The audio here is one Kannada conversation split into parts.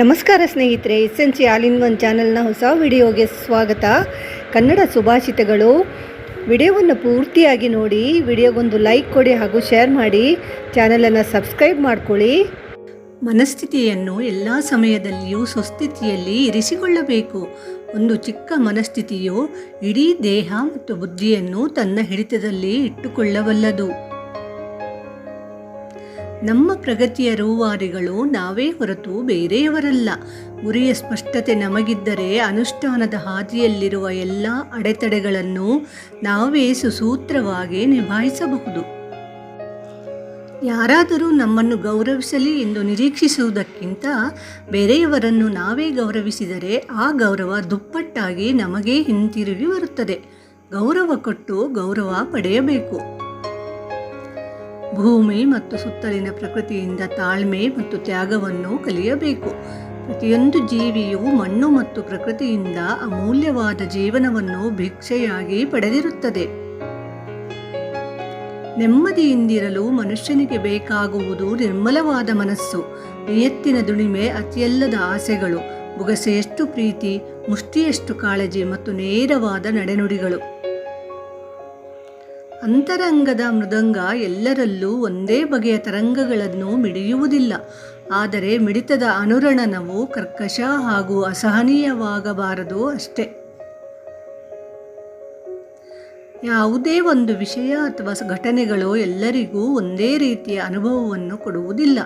ನಮಸ್ಕಾರ ಸ್ನೇಹಿತರೆ, SNC ಆಲ್ ಇನ್ ಒನ್ ಚಾನಲ್ನ ಹೊಸ ವಿಡಿಯೋಗೆ ಸ್ವಾಗತ. ಕನ್ನಡ ಸುಭಾಷಿತಗಳು. ವಿಡಿಯೋವನ್ನು ಪೂರ್ತಿಯಾಗಿ ನೋಡಿ, ವಿಡಿಯೋಗೊಂದು ಲೈಕ್ ಕೊಡಿ ಹಾಗೂ ಶೇರ್ ಮಾಡಿ, ಚಾನಲನ್ನು ಸಬ್ಸ್ಕ್ರೈಬ್ ಮಾಡ್ಕೊಳ್ಳಿ. ಮನಸ್ಥಿತಿಯನ್ನು ಎಲ್ಲ ಸಮಯದಲ್ಲಿಯೂ ಸ್ವಸ್ಥಿತಿಯಲ್ಲಿ ಇರಿಸಿಕೊಳ್ಳಬೇಕು. ಒಂದು ಚಿಕ್ಕ ಮನಸ್ಥಿತಿಯು ಇಡೀ ದೇಹ ಮತ್ತು ಬುದ್ಧಿಯನ್ನು ತನ್ನ ಹಿಡಿತದಲ್ಲಿ ಇಟ್ಟುಕೊಳ್ಳಬಲ್ಲದು. ನಮ್ಮ ಪ್ರಗತಿಯ ರೂವಾರಿಗಳು ನಾವೇ ಹೊರತು ಬೇರೆಯವರಲ್ಲ. ಗುರಿಯ ಸ್ಪಷ್ಟತೆ ನಮಗಿದ್ದರೆ ಅನುಷ್ಠಾನದ ಹಾದಿಯಲ್ಲಿರುವ ಎಲ್ಲ ಅಡೆತಡೆಗಳನ್ನು ನಾವೇ ಸುಸೂತ್ರವಾಗಿ ನಿಭಾಯಿಸಬಹುದು. ಯಾರಾದರೂ ನಮ್ಮನ್ನು ಗೌರವಿಸಲಿ ಎಂದು ನಿರೀಕ್ಷಿಸುವುದಕ್ಕಿಂತ ಬೇರೆಯವರನ್ನು ನಾವೇ ಗೌರವಿಸಿದರೆ ಆ ಗೌರವ ದುಪ್ಪಟ್ಟಾಗಿ ನಮಗೇ ಹಿಂತಿರುಗಿ ಬರುತ್ತದೆ. ಗೌರವ ಕೊಟ್ಟು ಗೌರವ ಪಡೆಯಬೇಕು. ಭೂಮಿ ಮತ್ತು ಸುತ್ತಲಿನ ಪ್ರಕೃತಿಯಿಂದ ತಾಳ್ಮೆ ಮತ್ತು ತ್ಯಾಗವನ್ನು ಕಲಿಯಬೇಕು. ಪ್ರತಿಯೊಂದು ಜೀವಿಯು ಮಣ್ಣು ಮತ್ತು ಪ್ರಕೃತಿಯಿಂದ ಅಮೂಲ್ಯವಾದ ಜೀವನವನ್ನು ಭಿಕ್ಷೆಯಾಗಿ ಪಡೆದಿರುತ್ತದೆ. ನೆಮ್ಮದಿಯಿಂದಿರಲು ಮನುಷ್ಯನಿಗೆ ಬೇಕಾಗುವುದು ನಿರ್ಮಲವಾದ ಮನಸ್ಸು, ನಿಯತ್ತಿನ ದುಡಿಮೆ, ಅತಿಯಲ್ಲದ ಆಸೆಗಳು, ಬುಗಸೆಯಷ್ಟು ಪ್ರೀತಿ, ಮುಷ್ಟಿಯಷ್ಟು ಕಾಳಜಿ ಮತ್ತು ನೇರವಾದ ನಡೆನುಡಿಗಳು. ಅಂತರಂಗದ ಮೃದಂಗ ಎಲ್ಲರಲ್ಲೂ ಒಂದೇ ಬಗೆಯ ತರಂಗಗಳನ್ನು ಮಿಡಿಯುವುದಿಲ್ಲ. ಆದರೆ ಮಿಡಿತದ ಅನುರಣನವು ಕರ್ಕಶ ಹಾಗೂ ಅಸಹನೀಯವಾಗಬಾರದು ಅಷ್ಟೇ. ಯಾವುದೇ ಒಂದು ವಿಷಯ ಅಥವಾ ಘಟನೆಗಳು ಎಲ್ಲರಿಗೂ ಒಂದೇ ರೀತಿಯ ಅನುಭವವನ್ನು ಕೊಡುವುದಿಲ್ಲ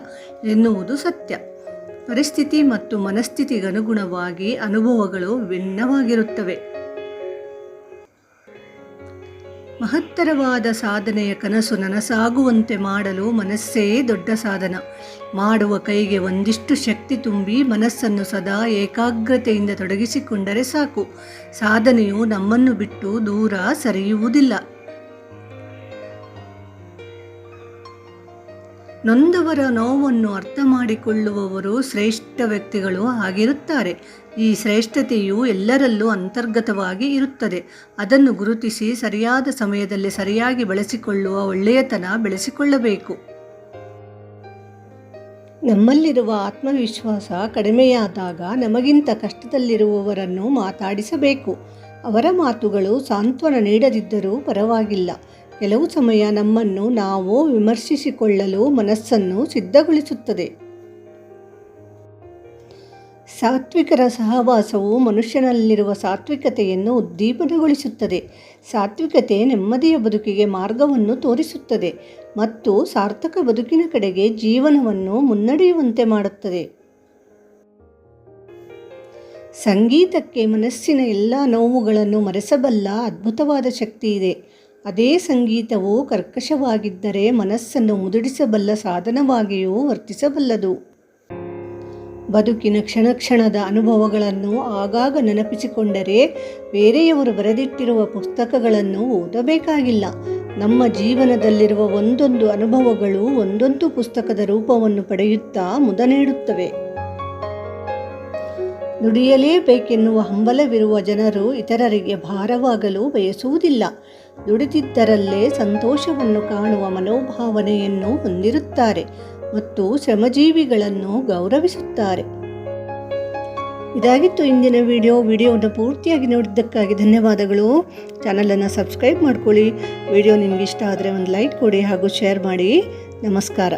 ಎನ್ನುವುದು ಸತ್ಯ. ಪರಿಸ್ಥಿತಿ ಮತ್ತು ಮನಸ್ಥಿತಿಗನುಗುಣವಾಗಿ ಅನುಭವಗಳು ಭಿನ್ನವಾಗಿರುತ್ತವೆ. ಮಹತ್ತರವಾದ ಸಾಧನೆಯ ಕನಸು ನನಸಾಗುವಂತೆ ಮಾಡಲು ಮನಸ್ಸೇ ದೊಡ್ಡ ಸಾಧನ. ಮಾಡುವ ಕೈಗೆ ಒಂದಿಷ್ಟು ಶಕ್ತಿ ತುಂಬಿ ಮನಸ್ಸನ್ನು ಸದಾ ಏಕಾಗ್ರತೆಯಿಂದ ತೊಡಗಿಸಿಕೊಂಡರೆ ಸಾಕು. ಸಾಧನೆಯು ನಮ್ಮನ್ನು ಬಿಟ್ಟು ದೂರ ಸರಿಯುವುದಿಲ್ಲ. ನೊಂದವರ ನೋವನ್ನು ಅರ್ಥ ಮಾಡಿಕೊಳ್ಳುವವರು ಶ್ರೇಷ್ಠ ವ್ಯಕ್ತಿಗಳು ಆಗಿರುತ್ತಾರೆ. ಈ ಶ್ರೇಷ್ಠತೆಯು ಎಲ್ಲರಲ್ಲೂ ಅಂತರ್ಗತವಾಗಿ ಇರುತ್ತದೆ. ಅದನ್ನು ಗುರುತಿಸಿ ಸರಿಯಾದ ಸಮಯದಲ್ಲಿ ಸರಿಯಾಗಿ ಬಳಸಿಕೊಳ್ಳುವ ಒಳ್ಳೆಯತನ ಬೆಳೆಸಿಕೊಳ್ಳಬೇಕು. ನಮ್ಮಲ್ಲಿರುವ ಆತ್ಮವಿಶ್ವಾಸ ಕಡಿಮೆಯಾದಾಗ ನಮಗಿಂತ ಕಷ್ಟದಲ್ಲಿರುವವರನ್ನು ಮಾತಾಡಿಸಬೇಕು. ಅವರ ಮಾತುಗಳು ಸಾಂತ್ವನ ನೀಡದಿದ್ದರೂ ಪರವಾಗಿಲ್ಲ. ಕೆಲವು ಸಮಯ ನಮ್ಮನ್ನು ನಾವು ವಿಮರ್ಶಿಸಿಕೊಳ್ಳಲು ಮನಸ್ಸನ್ನು ಸಿದ್ಧಗೊಳಿಸುತ್ತದೆ. ಸಾತ್ವಿಕರ ಸಹವಾಸವು ಮನುಷ್ಯನಲ್ಲಿರುವ ಸಾತ್ವಿಕತೆಯನ್ನು ಉದ್ದೀಪನಗೊಳಿಸುತ್ತದೆ. ಸಾತ್ವಿಕತೆ ನೆಮ್ಮದಿಯ ಬದುಕಿಗೆ ಮಾರ್ಗವನ್ನು ತೋರಿಸುತ್ತದೆ ಮತ್ತು ಸಾರ್ಥಕ ಬದುಕಿನ ಕಡೆಗೆ ಜೀವನವನ್ನು ಮುನ್ನಡೆಯುವಂತೆ ಮಾಡುತ್ತದೆ. ಸಂಗೀತಕ್ಕೆ ಮನಸ್ಸಿನ ಎಲ್ಲ ನೋವುಗಳನ್ನು ಮರೆಸಬಲ್ಲ ಅದ್ಭುತವಾದ ಶಕ್ತಿ ಇದೆ. ಅದೇ ಸಂಗೀತವು ಕರ್ಕಶವಾಗಿದ್ದರೆ ಮನಸ್ಸನ್ನು ಮುದುಡಿಸಬಲ್ಲ ಸಾಧನವಾಗಿಯೂ ವರ್ತಿಸಬಲ್ಲದು. ಬದುಕಿನ ಕ್ಷಣದ ಅನುಭವಗಳನ್ನು ಆಗಾಗ ನೆನಪಿಸಿಕೊಂಡರೆ ಬೇರೆಯವರು ಬರೆದಿಟ್ಟಿರುವ ಪುಸ್ತಕಗಳನ್ನು ಓದಬೇಕಾಗಿಲ್ಲ. ನಮ್ಮ ಜೀವನದಲ್ಲಿರುವ ಒಂದೊಂದು ಅನುಭವಗಳು ಒಂದೊಂದು ಪುಸ್ತಕದ ರೂಪವನ್ನು ಪಡೆಯುತ್ತಾ ಮುದ ನೀಡುತ್ತವೆ. ದುಡಿಯಲೇಬೇಕೆನ್ನುವ ಹಂಬಲವಿರುವ ಜನರು ಇತರರಿಗೆ ಭಾರವಾಗಲು ಬಯಸುವುದಿಲ್ಲ. ದುಡಿದಿದ್ದರಲ್ಲೇ ಸಂತೋಷವನ್ನು ಕಾಣುವ ಮನೋಭಾವನೆಯನ್ನು ಹೊಂದಿರುತ್ತಾರೆ ಮತ್ತು ಶ್ರಮಜೀವಿಗಳನ್ನು ಗೌರವಿಸುತ್ತಾರೆ. ಇದಾಗಿತ್ತು ಇಂದಿನ ವಿಡಿಯೋವನ್ನು ಪೂರ್ತಿಯಾಗಿ ನೋಡಿದ್ದಕ್ಕಾಗಿ ಧನ್ಯವಾದಗಳು. ಚಾನಲನ್ನು ಸಬ್ಸ್ಕ್ರೈಬ್ ಮಾಡ್ಕೊಳ್ಳಿ. ವಿಡಿಯೋ ನಿಮಗೆ ಇಷ್ಟ ಆದರೆ ಒಂದು ಲೈಕ್ ಕೊಡಿ ಹಾಗೂ ಶೇರ್ ಮಾಡಿ. ನಮಸ್ಕಾರ.